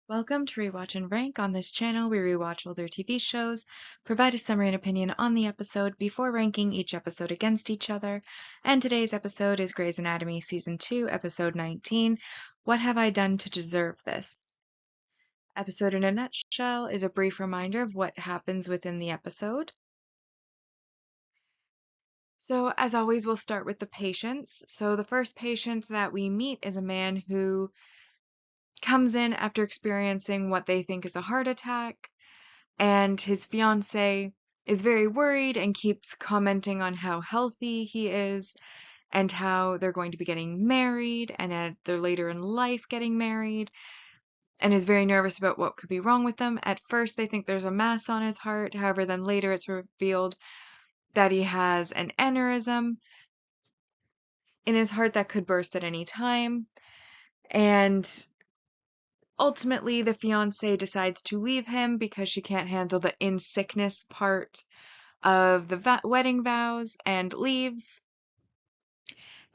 Welcome to Rewatch-and-Rank. On this channel, we rewatch older TV shows, provide a summary and opinion on the episode before ranking each episode against each other. And today's episode is Grey's Anatomy Season 2, Episode 19, What Have I Done to Deserve This? Episode in a nutshell is a brief reminder of what happens within the episode. So, as always, we'll start with the patients. So, the first patient that we meet is a man who comes in after experiencing what they think is a heart attack, and his fiance is very worried and keeps commenting on how healthy he is and how they're going to be getting married and they're later in life getting married, and is very nervous about what could be wrong with them. At first, they think there's a mass on his heart. However, then later it's revealed that he has an aneurysm in his heart that could burst at any time. And ultimately, the fiance decides to leave him because she can't handle the in sickness part of the wedding vows and leaves.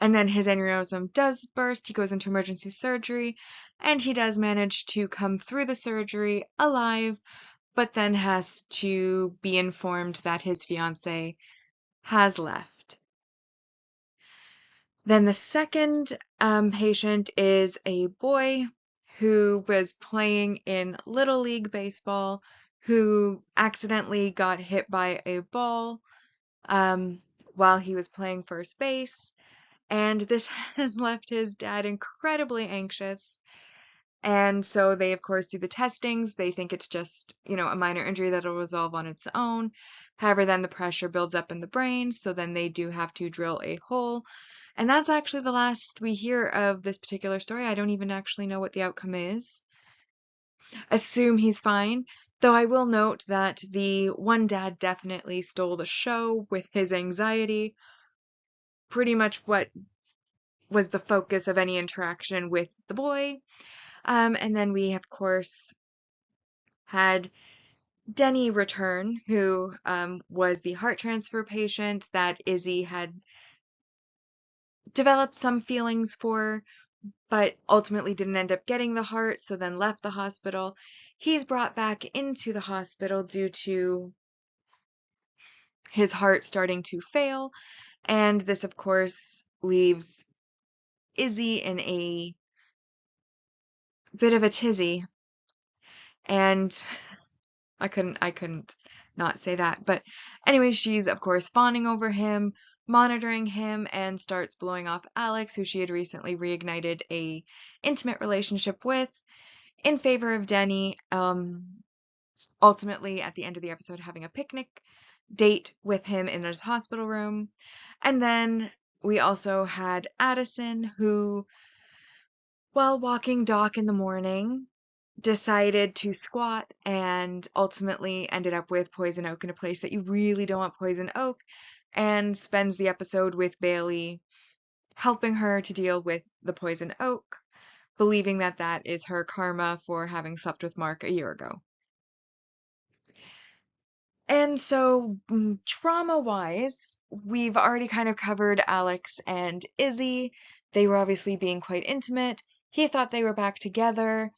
And then his aneurysm does burst. He goes into emergency surgery, and he does manage to come through the surgery alive, but then has to be informed that his fiance has left. Then the second patient is a boy who was playing in Little League Baseball, who accidentally got hit by a ball while he was playing first base. And this has left his dad incredibly anxious. And so they, of course, do the testings. They think it's just, a minor injury that'll resolve on its own. However, then the pressure builds up in the brain, so then they do have to drill a hole. And that's actually the last we hear of this particular story. I don't even actually know what the outcome is. Assume he's fine. Though I will note that the one dad definitely stole the show with his anxiety. Pretty much what was the focus of any interaction with the boy. And then we, of course, had Denny return, who was the heart transfer patient that Izzy had developed some feelings for, but ultimately didn't end up getting the heart, so then left the hospital. He's brought back into the hospital due to his heart starting to fail, and this, of course, leaves Izzy in a bit of a tizzy, and I couldn't not say that. But anyway, she's of course fawning over him, monitoring him, and starts blowing off Alex, who she had recently reignited a intimate relationship with, in favor of Denny. Ultimately, at the end of the episode, having a picnic date with him in his hospital room. And then we also had Addison, who, while walking Doc in the morning, decided to squat and ultimately ended up with poison oak in a place that you really don't want poison oak, and spends the episode with Bailey helping her to deal with the poison oak, believing that that is her karma for having slept with Mark a year ago. And so, trauma-wise, we've already kind of covered Alex and Izzy. They were obviously being quite intimate. He thought they were back together.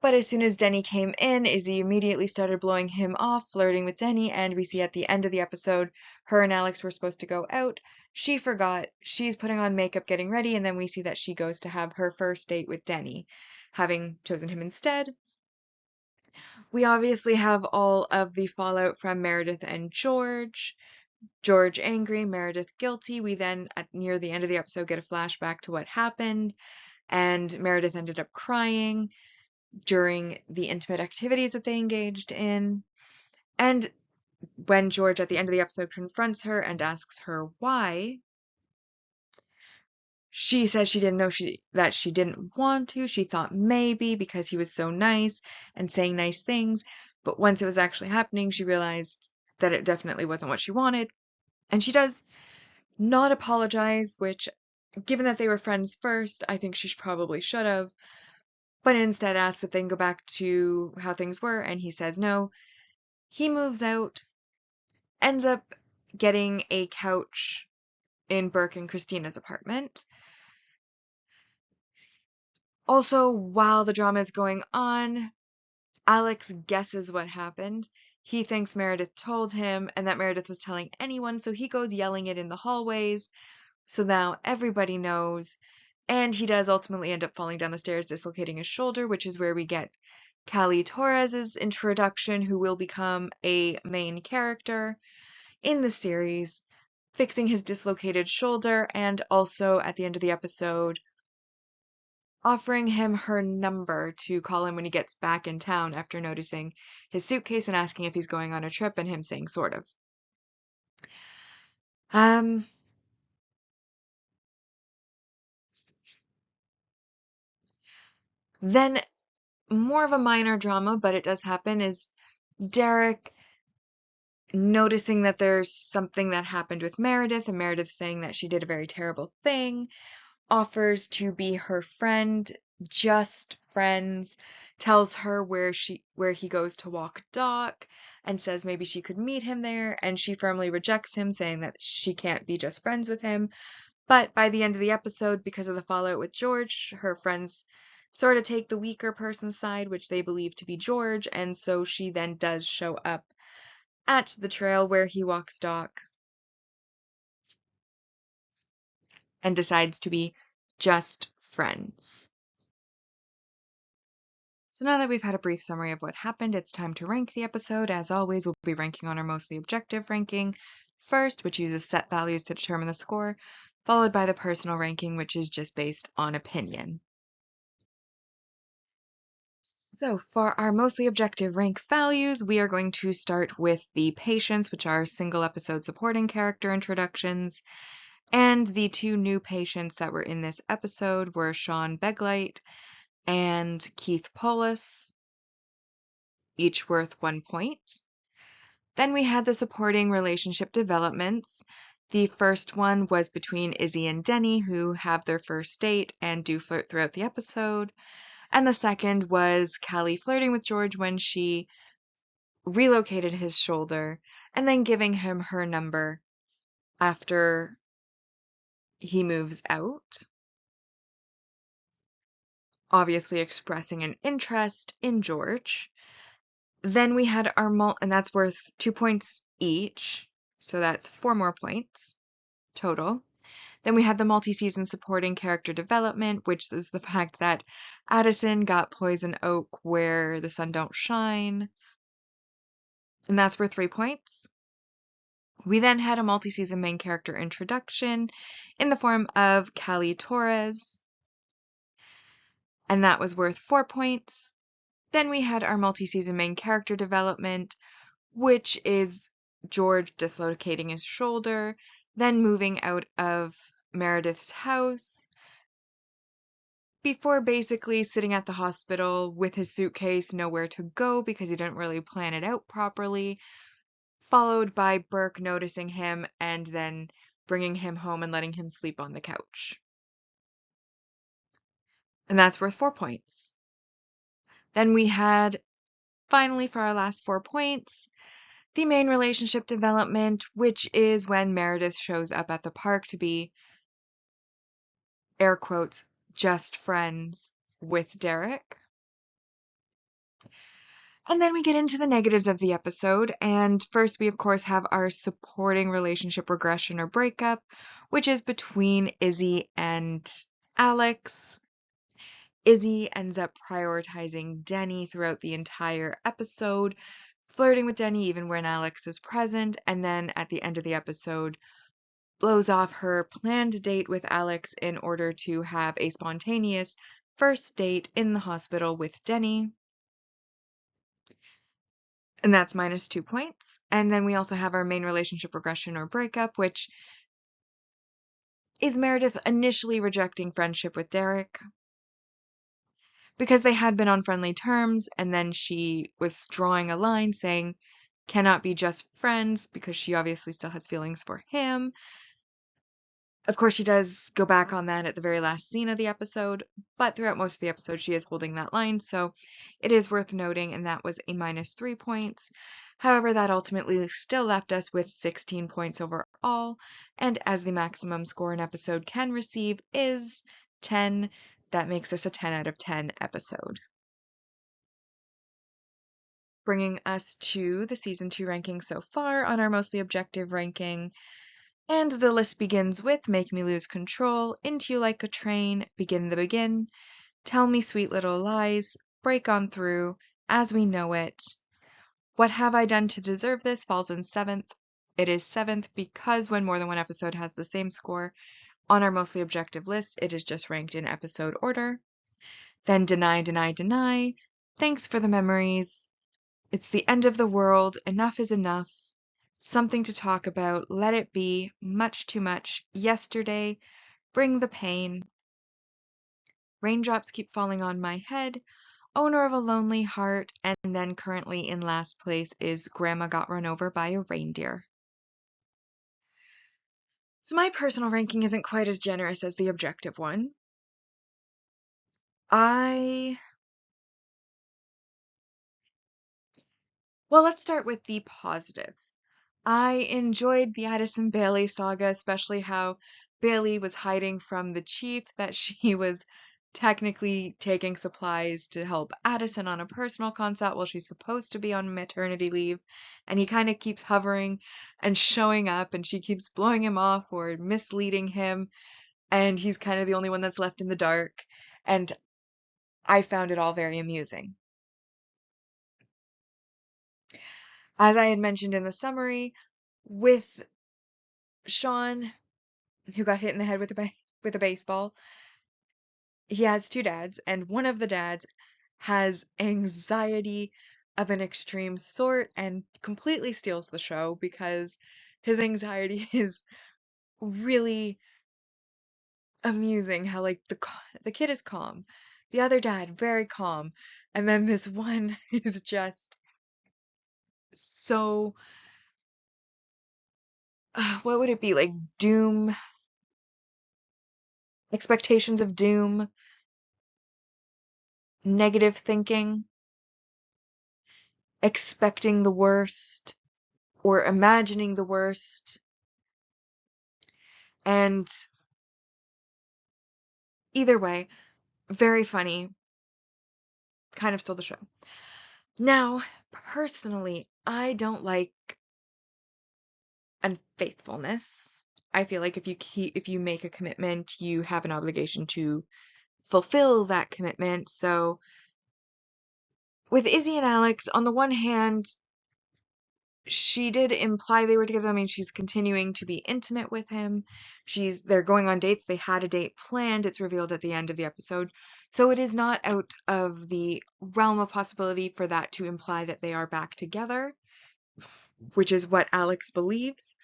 But as soon as Denny came in, Izzy immediately started blowing him off, flirting with Denny, and we see at the end of the episode, her and Alex were supposed to go out. She forgot. She's putting on makeup, getting ready, and then we see that she goes to have her first date with Denny, having chosen him instead. We obviously have all of the fallout from Meredith and George. George angry, Meredith guilty. We then, near the end of the episode, get a flashback to what happened, and Meredith ended up crying during the intimate activities that they engaged in. And when George at the end of the episode confronts her and asks her why, she says she didn't know that she didn't want to. She thought maybe because he was so nice and saying nice things, but once it was actually happening, she realized that it definitely wasn't what she wanted. And she does not apologize, which, given that they were friends first, I think she probably should have, but instead asks if they can go back to how things were, and he says no. He moves out, ends up getting a couch in Burke and Christina's apartment. Also, while the drama is going on, Alex guesses what happened. He thinks Meredith told him and that Meredith was telling anyone, so he goes yelling it in the hallways. So now everybody knows. And he does ultimately end up falling down the stairs, dislocating his shoulder, which is where we get Callie Torres's introduction, who will become a main character in the series, fixing his dislocated shoulder, and also at the end of the episode, offering him her number to call him when he gets back in town after noticing his suitcase and asking if he's going on a trip, and him saying sort of. Um, then more of a minor drama, but it does happen, is Derek noticing that there's something that happened with Meredith, and Meredith saying that she did a very terrible thing, offers to be her friend, just friends, tells her where he goes to walk dock, and says maybe she could meet him there, and she firmly rejects him, saying that she can't be just friends with him. But by the end of the episode, because of the fallout with George, her friends sort of take the weaker person's side, which they believe to be George, and so she then does show up at the trail where he walks dock and decides to be just friends. So now that we've had a brief summary of what happened, it's time to rank the episode. As always, we'll be ranking on our mostly objective ranking first, which uses set values to determine the score, followed by the personal ranking, which is just based on opinion. So for our mostly objective rank values, we are going to start with the patients, which are single episode supporting character introductions. And the two new patients that were in this episode were Sean Beglite and Keith Polis, each worth 1 point. Then we had the supporting relationship developments. The first one was between Izzy and Denny, who have their first date and do flirt throughout the episode. And the second was Callie flirting with George when she relocated his shoulder and then giving him her number after he moves out, obviously expressing an interest in George. Then we had our and that's worth 2 points each, so that's 4 more points total. Then we had the multi-season supporting character development, which is the fact that Addison got poison oak where the sun don't shine, and that's worth 3 points. We then had a multi-season main character introduction in the form of Callie Torres, and that was worth 4 points. Then we had our multi-season main character development, which is George dislocating his shoulder, then moving out of Meredith's house, before basically sitting at the hospital with his suitcase, nowhere to go because he didn't really plan it out properly, followed by Burke noticing him and then bringing him home and letting him sleep on the couch. And that's worth 4 points. Then we had, finally for our last 4 points, the main relationship development, which is when Meredith shows up at the park to be, air quotes, just friends with Derek. And then we get into the negatives of the episode, and first we of course have our supporting relationship regression or breakup, which is between Izzy and Alex. Izzy ends up prioritizing Denny throughout the entire episode, flirting with Denny even when Alex is present, and then at the end of the episode blows off her planned date with Alex in order to have a spontaneous first date in the hospital with Denny. And that's minus 2 points. And then we also have our main relationship regression or breakup, which is Meredith initially rejecting friendship with Derek because they had been on friendly terms, and then she was drawing a line saying cannot be just friends because she obviously still has feelings for him. Of course, she does go back on that at the very last scene of the episode, but throughout most of the episode, she is holding that line, so it is worth noting, and that was a minus 3 points. However, that ultimately still left us with 16 points overall, and as the maximum score an episode can receive is 10, That makes this a 10 out of 10 episode. Bringing us to the season 2 ranking so far on our mostly objective ranking. And the list begins with Make Me Lose Control, Into You Like a Train, Begin the Begin, Tell Me Sweet Little Lies, Break On Through, As We Know It. What Have I Done to Deserve This falls in 7th. It is 7th because when more than one episode has the same score, on our mostly objective list, it is just ranked in episode order. Then Deny, Deny, Deny, Thanks for the Memories, It's the End of the World, Enough is Enough, Something to Talk About, Let It Be, Much Too Much, Yesterday, Bring the Pain, Raindrops Keep Falling on My Head, Owner of a Lonely Heart, and then currently in last place is Grandma Got Run Over by a Reindeer. So my personal ranking isn't quite as generous as the objective one. Well, let's start with the positives. I enjoyed the Addison Bailey saga, especially how Bailey was hiding from the chief that she was technically taking supplies to help Addison on a personal consult while she's supposed to be on maternity leave. And he kind of keeps hovering and showing up, and she keeps blowing him off or misleading him. And he's kind of the only one that's left in the dark. And I found it all very amusing. As I had mentioned in the summary, with Sean, who got hit in the head with a baseball, he has two dads, and one of the dads has anxiety of an extreme sort and completely steals the show because his anxiety is really amusing. How like the kid is calm, the other dad very calm, and then this one is just so what would it be like doom expectations of doom, negative thinking, expecting the worst or imagining the worst. And either way, very funny, kind of stole the show. Now, personally, I don't like unfaithfulness. I feel like if you make a commitment, you have an obligation to fulfill that commitment. So with Izzy and Alex, on the one hand, she did imply they were together. I mean, she's continuing to be intimate with him. They're going on dates. They had a date planned. It's revealed at the end of the episode. So it is not out of the realm of possibility for that to imply that they are back together, which is what Alex believes.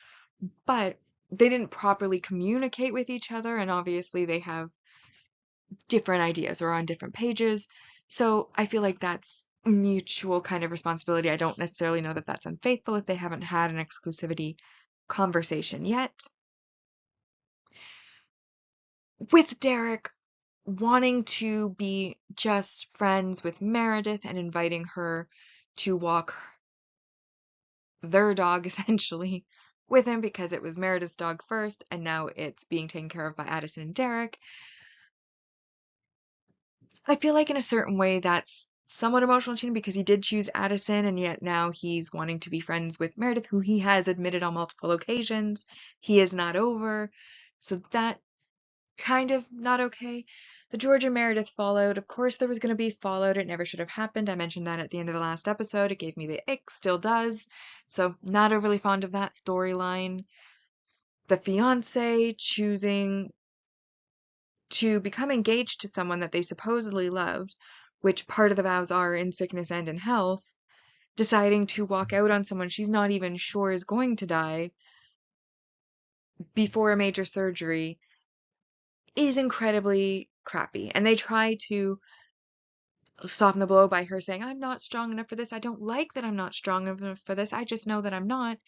But they didn't properly communicate with each other, and obviously they have different ideas or on different pages. So I feel like that's mutual kind of responsibility. I don't necessarily know that that's unfaithful if they haven't had an exclusivity conversation yet. With Derek wanting to be just friends with Meredith and inviting her to walk their dog essentially with him because it was Meredith's dog first and now it's being taken care of by Addison and Derek. I feel like in a certain way that's somewhat emotional cheating because he did choose Addison and yet now he's wanting to be friends with Meredith, who he has admitted on multiple occasions he is not over. So that kind of not okay. The George and Meredith fallout, of course there was going to be fallout. It never should have happened. I mentioned that at the end of the last episode. It gave me the ick, still does. So not overly fond of that storyline. The fiance choosing to become engaged to someone that they supposedly loved, which part of the vows are in sickness and in health, deciding to walk out on someone she's not even sure is going to die before a major surgery is incredibly crappy. And they try to soften the blow by her saying, I'm not strong enough for this. I don't like that I'm not strong enough for this. I just know that I'm not,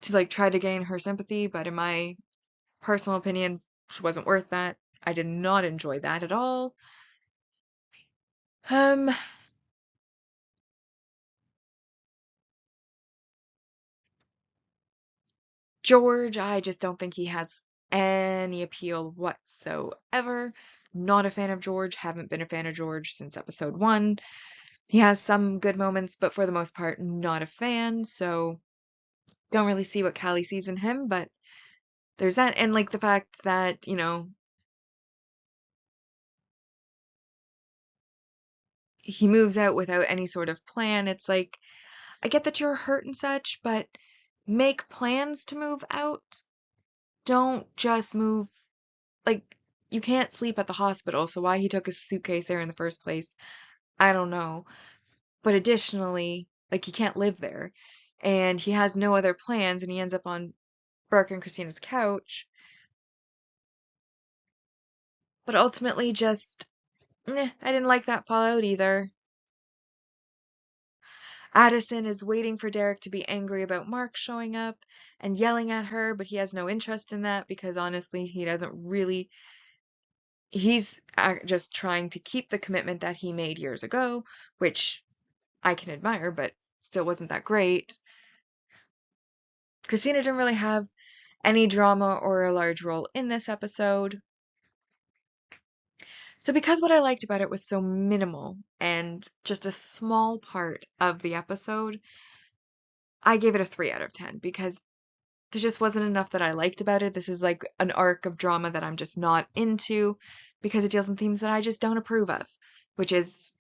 to like try to gain her sympathy. But in my personal opinion, she wasn't worth that. I did not enjoy that at all. Um, George, I just don't think he has any appeal whatsoever. Not a fan of George, haven't been a fan of George since episode 1. He has some good moments, but for the most part, not a fan, so don't really see what Callie sees in him, but there's that. And like the fact that, he moves out without any sort of plan. It's like, I get that you're hurt and such, but make plans to move out. Don't just move. Like, you can't sleep at the hospital, so why he took his suitcase there in the first place, I don't know. But additionally, like, he can't live there. And he has no other plans, and he ends up on Brooke and Christina's couch. But ultimately, just, I didn't like that fallout either. Addison is waiting for Derek to be angry about Mark showing up and yelling at her, but he has no interest in that because honestly, he doesn't really. He's just trying to keep the commitment that he made years ago, which I can admire, but still wasn't that great. Christina didn't really have any drama or a large role in this episode. So because what I liked about it was so minimal and just a small part of the episode, I gave it a 3 out of 10 because there just wasn't enough that I liked about it. This is like an arc of drama that I'm just not into because it deals in themes that I just don't approve of, which is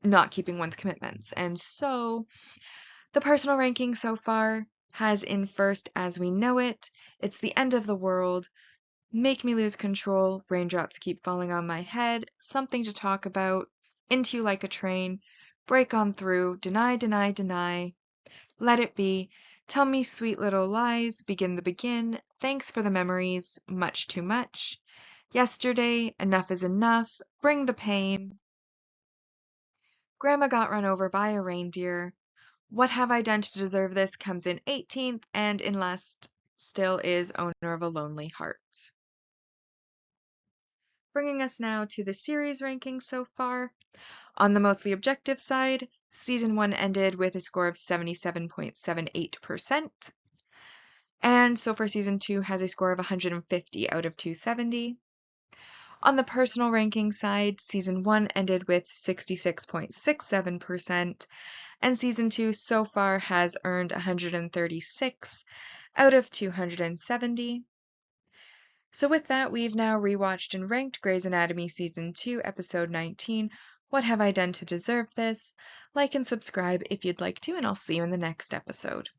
not keeping one's commitments. And so the personal ranking so far has in first As We Know It, It's the End of the World, Make Me Lose Control, Raindrops Keep Falling on My Head, Something to Talk About, Into You Like a Train, Break On Through, Deny, Deny, Deny, Let It Be, Tell Me Sweet Little Lies, Begin the Begin, Thanks for the Memories, Much Too Much, Yesterday, Enough is Enough, Bring the Pain, Grandma Got Run Over by a Reindeer, What Have I Done to Deserve This comes in 18th, and in last still is Owner of a Lonely Heart. Bringing us now to the series ranking so far. On the mostly objective side, season 1 ended with a score of 77.78%, and so far season 2 has a score of 150 out of 270. On the personal ranking side, season 1 ended with 66.67%, and season 2 so far has earned 136 out of 270. So with that, we've now rewatched and ranked Grey's Anatomy Season 2, Episode 19, What Have I Done to Deserve This? Like and subscribe if you'd like to, and I'll see you in the next episode.